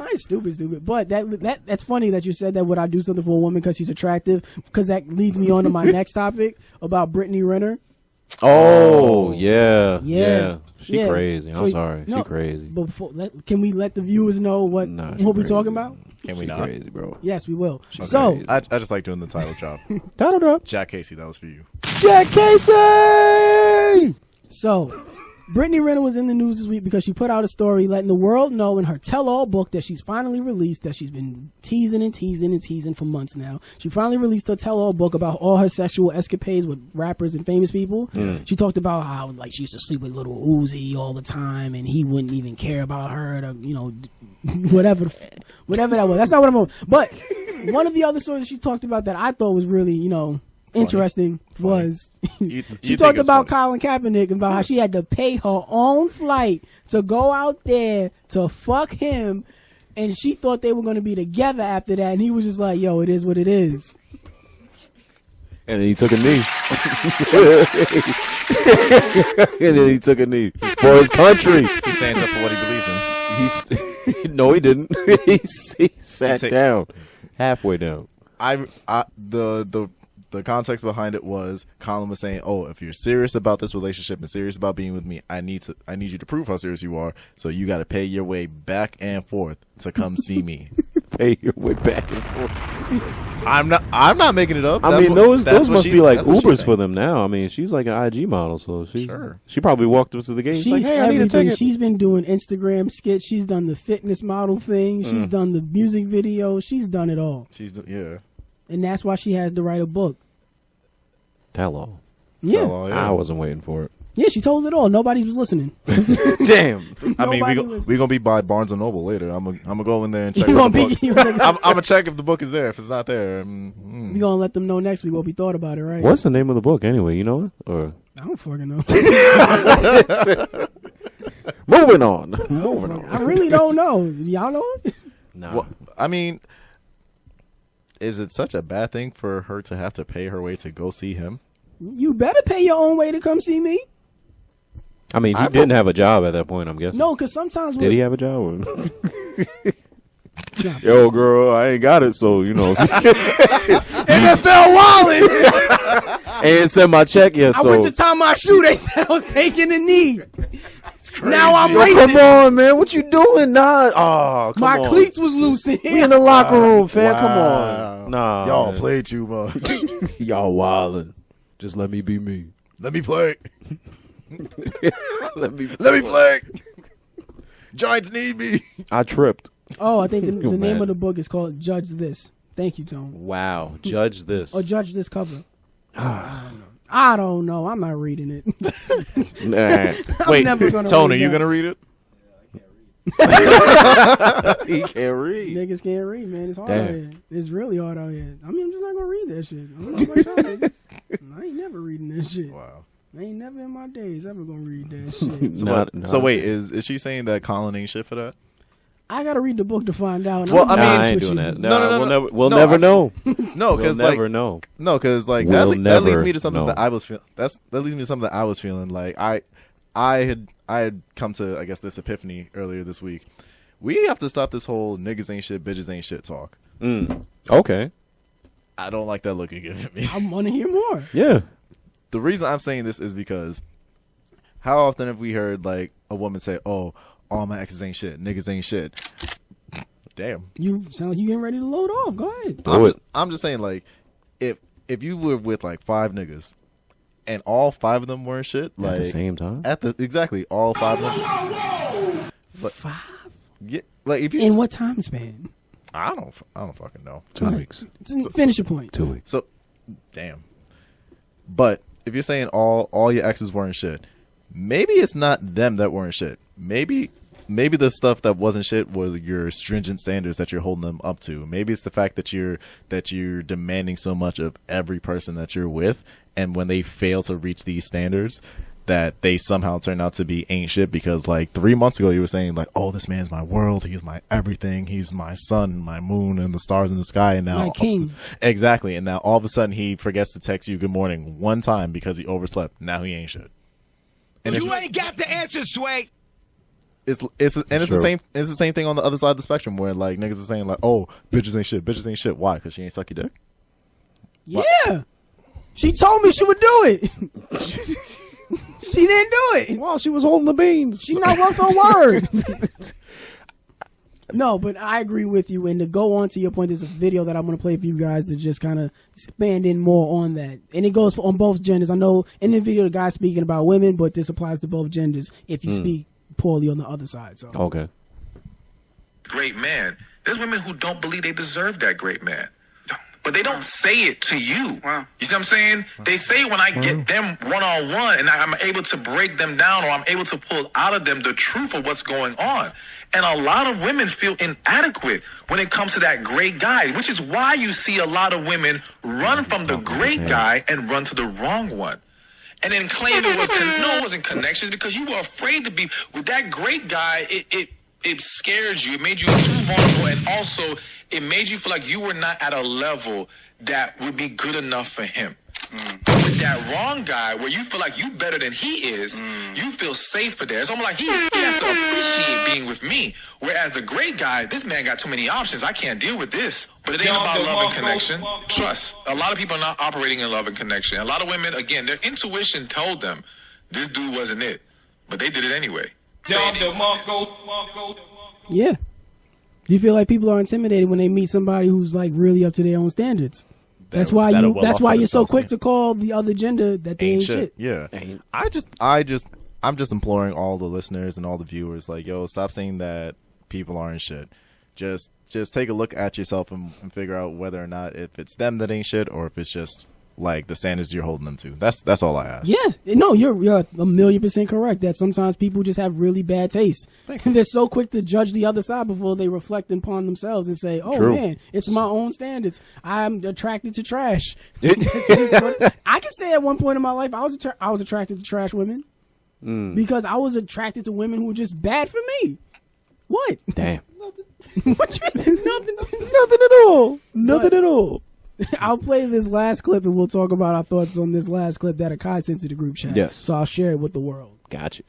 I ain't stupid. But that's funny that you said that. Would I do something for a woman because she's attractive? Because that leads me on to my next topic about Brittany Renner. Oh, yeah. She Yeah. crazy. I'm So, sorry. no, She crazy. But can we let the viewers know what She we crazy. talking about? Can we She not? crazy, bro. Yes, we will. She's So crazy. I just like doing the title drop. Title drop. Jack Casey, that was for you. Jack Casey. So, Brittany Renner was in the news this week because she put out a story letting the world know in her tell-all book that she's finally released, that she's been teasing for months now. She finally released her tell-all book about all her sexual escapades with rappers and famous people. She talked about how like she used to sleep with Little Uzi all the time and he wouldn't even care about her to, you know, whatever that was. That's not what I'm on. But one of the other stories she talked about that I thought was really, you know, interesting was she talked about Colin Kaepernick, about how she had to pay her own flight to go out there to fuck him, and she thought they were going to be together after that, and he was just like, yo, it is what it is. And then he took a knee. And then he took a knee for his country. He stands up for what he believes in. No, he didn't. he sat down, halfway down. The context behind it was Colin was saying, "Oh, if you're serious about this relationship and serious about being with me, I need you to prove how serious you are. So you got to pay your way back and forth to come see me. Pay your way back and forth." I'm not making it up. Those must be like Ubers for them now. I mean, she's like an IG model, so she probably walked up to the gate. She's like, "Hey, I need a ticket." She's been doing Instagram skits. She's done the fitness model thing. She's done the music video. She's done it all. And that's why she has to write a book. Tell all. Yeah. I wasn't waiting for it. Yeah, she told it all. Nobody was listening. Damn. I mean, we're gonna be by Barnes and Noble later. I'm gonna go in there and check. I'm gonna check if the book is there. If it's not there, we're gonna let them know next week what we thought about it, right? What's the name of the book anyway? You know it? Or I don't fucking know. Moving on. I really don't know. Y'all know it? No. Well, I mean, is it such a bad thing for her to have to pay her way to go see him? You better pay your own way to come see me. I mean, he didn't have a job at that point, I'm guessing. No, because sometimes... Did he have a job? Yo, girl, I ain't got it, so, you know. NFL wallet! Ain't sent my check yet, so... I went to tie my shoe. They said I was taking a knee. It's crazy. Now I'm racing. Come on, man. What you doing? Nah. Oh, come on. My cleats was loose in here. We in the locker room, fam. Come on. Nah. Y'all play too much. Y'all wildin'. Just let me be me. Let me play. Let me play. Giants need me. I tripped. Oh, I think the name of the book is called Judge This. Thank you, Tone. Wow. Judge this. Or Judge This cover. I don't know. I'm not reading it. Wait, Tone, are you going to read it? He can't read. Niggas can't read, man. It's hard out here. It's really hard out here. I mean, I'm just not gonna read that shit. I'm not about y'all niggas. I ain't never reading that shit. Wow. I ain't never in my days ever gonna read that shit. So wait, is she saying that Colin ain't shit for that? I gotta read the book to find out. Well, I ain't doing that. No. We'll never know. No, because never know. No, because like that leads me to something that I was feeling. That leads me to something that I was feeling. Like I had come to, I guess, this epiphany earlier this week. We have to stop this whole niggas ain't shit, bitches ain't shit talk. Okay. I don't like that look you're giving me. I want to hear more. Yeah. The reason I'm saying this is because how often have we heard like a woman say, "Oh, all my exes ain't shit, niggas ain't shit." Damn. You sound like you getting ready to load off. Go ahead. I'm just saying, like, if you were with like 5 niggas and all 5 of them weren't shit, like at the same time, exactly all 5 of them. Like, 5? Yeah, like if you in what time span? I don't fucking know. 2 weeks. Finish your point. 2 weeks. So, damn. But if you're saying all your exes weren't shit, maybe it's not them that weren't shit. Maybe the stuff that wasn't shit was your stringent standards that you're holding them up to. Maybe it's the fact that you're demanding so much of every person that you're with, and when they fail to reach these standards, that they somehow turn out to be ain't shit. Because like 3 months ago you were saying like, "Oh, this man's my world, he's my everything, he's my sun, my moon, and the stars in the sky," and now my king. Exactly. And now all of a sudden he forgets to text you good morning one time because he overslept. Now he ain't shit. And you ain't got the answer, Sway. It's the same thing on the other side of the spectrum where like niggas are saying like, "Oh, bitches ain't shit. Why? Because she ain't suck your dick." Yeah. What? She told me she would do it. She didn't do it. Well, she was holding the beans. She's not worth her word. No, but I agree with you. And to go on to your point, there's a video that I'm going to play for you guys to just kind of expand in more on that. And it goes on both genders. I know in the video the guy's speaking about women, but this applies to both genders if you speak poorly on the other side. So Okay. Great man. There's women who don't believe they deserve that great man. But they don't say it to you. Wow. You see what I'm saying? They say when I get them one-on-one and I'm able to break them down or I'm able to pull out of them the truth of what's going on. And a lot of women feel inadequate when it comes to that great guy, which is why you see a lot of women run from the great guy and run to the wrong one. And then claim it wasn't connections because you were afraid to be with that great guy. It scared you. It made you too vulnerable, and also it made you feel like you were not at a level that would be good enough for him. But with that wrong guy, where you feel like you better than he is, you feel safer there. It's almost like he has to appreciate being with me. Whereas the great guy, this man got too many options. I can't deal with this. But it ain't about love and connection. Trust. A lot of people are not operating in love and connection. A lot of women, again, their intuition told them this dude wasn't it, but they did it anyway. yeah. Do you feel like people are intimidated when they meet somebody who's like really up to their own standards? That's why you're so quick to call the other gender that they ain't shit. Yeah. I'm just imploring all the listeners and all the viewers, like, yo, stop saying that people aren't shit. Just take a look at yourself and figure out whether or not if it's them that ain't shit or if it's just like the standards you're holding them to. That's all I ask. Yeah, no, you're 1,000,000% correct. That sometimes people just have really bad taste. They're so quick to judge the other side before they reflect upon themselves and say, "Oh man, it's my own standards. I'm attracted to trash." I can say at one point in my life, I was attracted to trash women because I was attracted to women who were just bad for me. What? Damn. What you mean? Nothing. Nothing at all. Nothing at all. I'll play this last clip and we'll talk about our thoughts on this last clip that Akai sent to the group chat. Yes. So I'll share it with the world. Gotcha.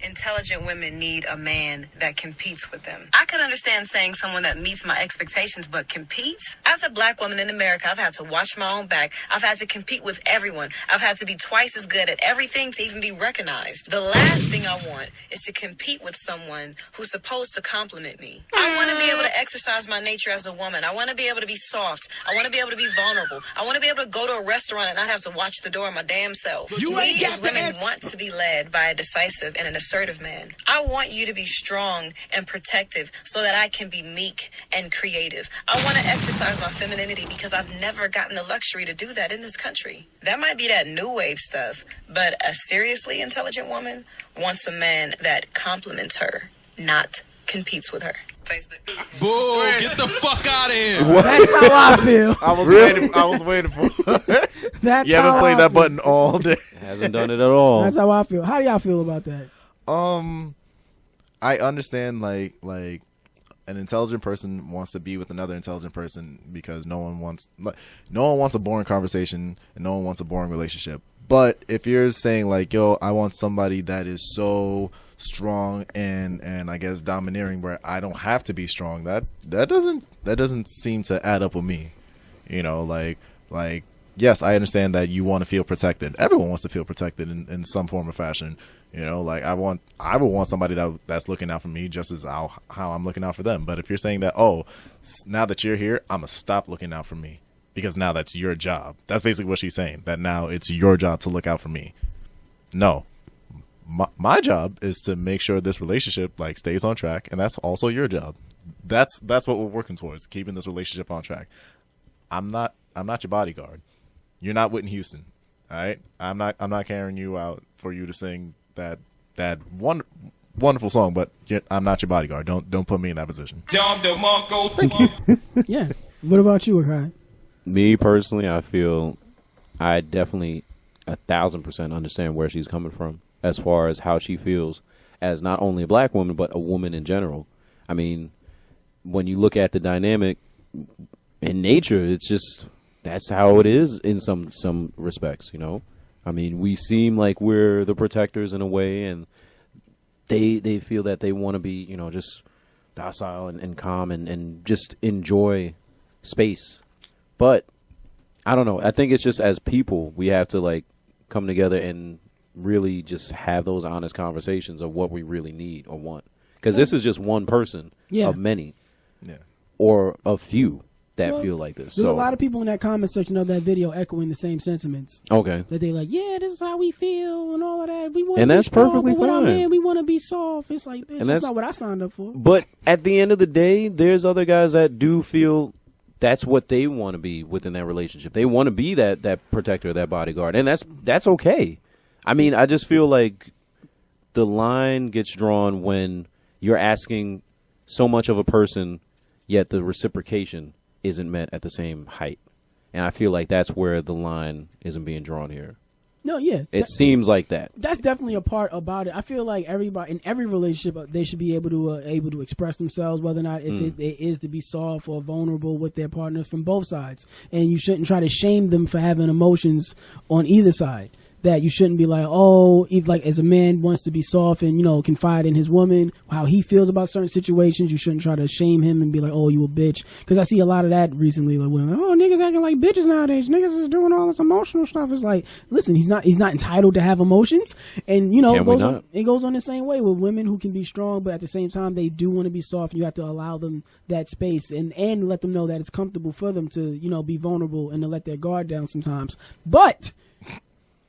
Intelligent women need a man that competes with them. I could understand saying someone that meets my expectations but competes. As a black woman in America, I've had to watch my own back. I've had to compete with everyone. I've had to be twice as good at everything to even be recognized. The last thing I want is to compete with someone who's supposed to compliment me. I want to be able to exercise my nature as a woman. I want to be able to be soft. I want to be able to be vulnerable. I want to be able to go to a restaurant and not have to watch the door my damn self. We as women want to be led by a decisive and an assertive man. I want you to be strong and protective so that I can be meek and creative. I want to exercise my femininity because I've never gotten the luxury to do that in this country. That might be that new wave stuff, but a seriously intelligent woman wants a man that compliments her, not competes with her. Boo, get the fuck out of here. That's how I feel. I was waiting for it. That's You haven't how played I that feel. button all day. Hasn't done it at all. That's how I feel. How do y'all feel about that? I understand like an intelligent person wants to be with another intelligent person because no one wants a boring conversation and no one wants a boring relationship. But if you're saying like, yo, I want somebody that is so strong and I guess domineering where I don't have to be strong, that doesn't seem to add up with me. You know, like yes, I understand that you want to feel protected. Everyone wants to feel protected in some form or fashion. You know, like I would want somebody that's looking out for me just as how I'm looking out for them. But if you're saying that, oh, now that you're here, I'm going to stop looking out for me because now that's your job. That's basically what she's saying, that now it's your job to look out for me. No, my job is to make sure this relationship like stays on track. And that's also your job. That's what we're working towards, keeping this relationship on track. I'm not your bodyguard. You're not Whitney Houston. All right. I'm not carrying you out for you to sing that wonderful song, but I'm not your bodyguard. Don't put me in that position. Thank you. Yeah. What about you, Akai? Me personally, I feel I definitely 1,000% understand where she's coming from as far as how she feels as not only a black woman but a woman in general. I mean, when you look at the dynamic in nature, it's just that's how it is in some respects, you know. I mean, we seem like we're the protectors in a way, and they feel that they want to be, you know, just docile and calm and just enjoy space. But I don't know. I think it's just as people, we have to like come together and really just have those honest conversations of what we really need or want. because this is just one person of many, or a few that feel like this. There's a lot of people in that comment section of that video echoing the same sentiments. Okay, that they like, yeah, this is how we feel and all of that. We want, and that's perfectly fine. Man, we want to be soft. It's like, bitch, that's not what I signed up for. But at the end of the day, there's other guys that do feel that's what they want to be within that relationship. They want to be that protector, that bodyguard, and that's okay. I mean, I just feel like the line gets drawn when you're asking so much of a person, yet the reciprocation isn't met at the same height. And I feel like that's where the line isn't being drawn here. No, yeah. It seems like that. That's definitely a part about it. I feel like everybody in every relationship, they should be able to express themselves, whether or not if it is to be soft or vulnerable with their partners from both sides. And you shouldn't try to shame them for having emotions on either side. That you shouldn't be like, oh, if like as a man wants to be soft and, you know, confide in his woman, how he feels about certain situations, you shouldn't try to shame him and be like, oh, you a bitch. Because I see a lot of that recently, like women, oh, niggas acting like bitches nowadays. Niggas is doing all this emotional stuff. It's like, listen, he's not entitled to have emotions. And, you know, it goes on the same way with women who can be strong, but at the same time, they do want to be soft. And you have to allow them that space and let them know that it's comfortable for them to, you know, be vulnerable and to let their guard down sometimes. But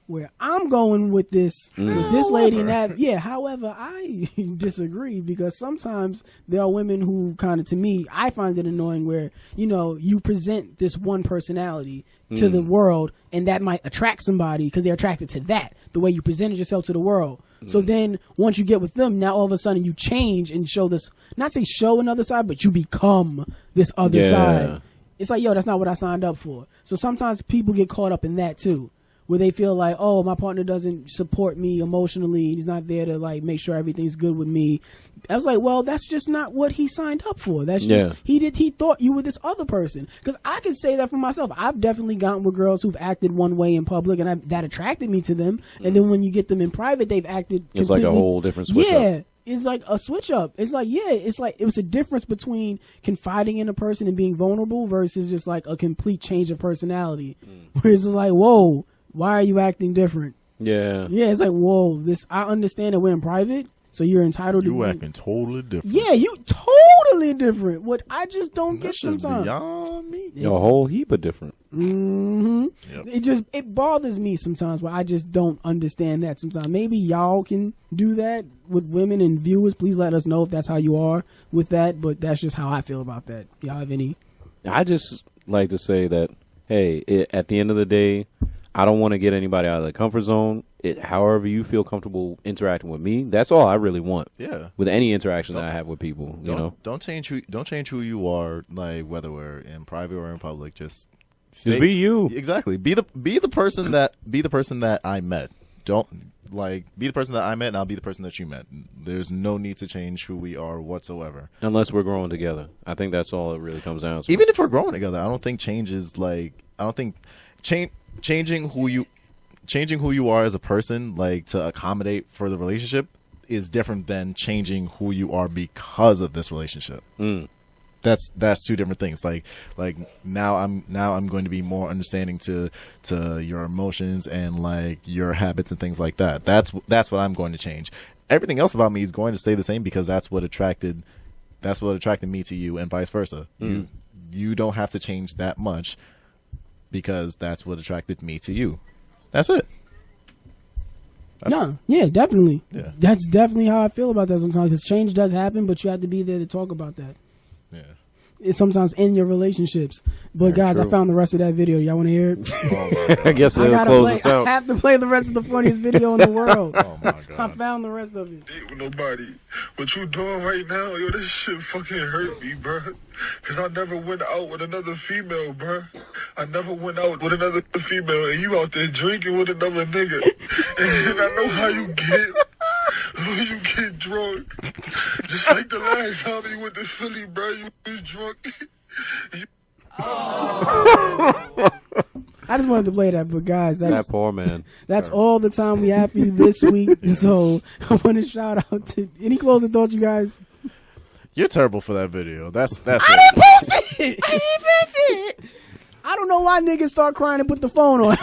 where I'm going with this lady and that, however, I disagree, because sometimes there are women who kind of, to me, I find it annoying where, you know, you present this one personality to the world and that might attract somebody because they're attracted to that, the way you presented yourself to the world. So then once you get with them, now all of a sudden you change and show this, not say show another side, but you become this other side. It's like, yo, that's not what I signed up for. So sometimes people get caught up in that too, where they feel like, oh, my partner doesn't support me emotionally. He's not there to like make sure everything's good with me. I was like, well, that's just not what he signed up for. That's just, he thought you were this other person. Because I can say that for myself. I've definitely gotten with girls who've acted one way in public and that attracted me to them. And then when you get them in private, they've acted It's like a whole different switch up. It's like a switch up. It's like, it's like it was a difference between confiding in a person and being vulnerable versus just like a complete change of personality. Where it's just like, whoa, why are you acting different? Yeah, it's like, whoa, I understand that we're in private, so you're entitled to. You acting totally different. Yeah, you totally different. What I just don't get sometimes. Beyond me. A whole heap of different. Yep. It bothers me sometimes, but I just don't understand that sometimes. Maybe y'all can do that with women and viewers. Please let us know if that's how you are with that, but that's just how I feel about that. Y'all have any? I just like to say that, hey, at the end of the day, I don't want to get anybody out of the comfort zone. However you feel comfortable interacting with me, that's all I really want. Yeah. With any interaction that I have with people, you know. Don't change who you are, like whether we're in private or in public. Just be you. Exactly. Be the person that I met. Don't be the person that I met, and I'll be the person that you met. There's no need to change who we are whatsoever. Unless we're growing together. I think that's all it really comes down to. Even if we're growing together, I don't think change is changing who you are as a person, like to accommodate for the relationship, is different than changing who you are because of this relationship. That's two different things. Like now I'm going to be more understanding to your emotions and like your habits and things like that. That's what I'm going to change. Everything else about me is going to stay the same because that's what attracted me to you, and vice versa. You don't have to change that much because that's what attracted me to you. That's it. Definitely. Yeah. That's definitely how I feel about that sometimes, because change does happen, but you have to be there to talk about that. Yeah. It's sometimes in your relationships. But guys, I found the rest of that video. Y'all want to hear it? Oh I guess it'll close us out. I have to play the rest of the funniest video in the world. Oh my God. I found the rest of it. Date with nobody. What you doing right now, yo, this shit fucking hurt me, bro. Cause I never went out with another female, bro. I never went out with another female, and you out there drinking with another nigga. And I know how you get. When you get drunk, just like the last time you went to Philly, bro, you was drunk. I just wanted to play that, but guys, that poor man. That's all the time we have for you this week. So I want to shout out to any closing thoughts, you guys. You're terrible for that video. That's I didn't post it. I don't know why niggas start crying and put the phone on.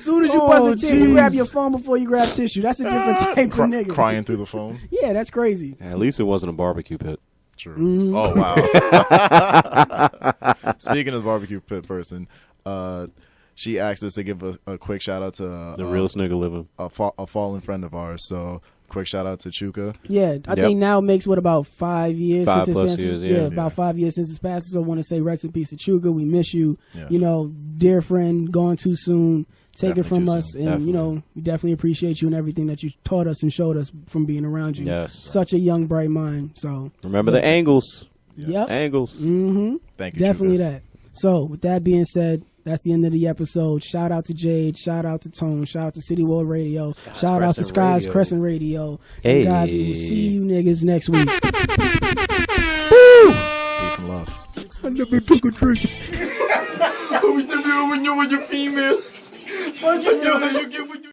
soon as you bust a tip, you grab your phone before you grab tissue. That's a different type of nigga. Crying through the phone. Yeah, that's crazy. At least it wasn't a barbecue pit. True. Oh wow. Speaking of the barbecue pit person, she asked us to give a quick shout out to The realest nigga living. a fallen friend of ours. So quick shout out to Chuka. Yeah, I think now makes about 5 years 5 since plus his years, passing. yeah. About 5 years since his passing. So I want to say rest in peace to Chuka. We miss you. Yes. You know, dear friend, gone too soon. Take it from us, and Definitely. you know, we definitely appreciate you and everything that you taught us and showed us from being around you. Yes. Such a young, bright mind. So Remember the angles. Yep. Angles. Mm-hmm. Thank you. Definitely Chuka. that. So with that being said, that's the end of the episode. Shout out to Jade. Shout out to Tone. Shout out to City World Radio. Shout out to Skies Crescent Radio. Hey. And guys, we will see you niggas next week. Peace and love. I never took a drink. I was the when you're female. What you get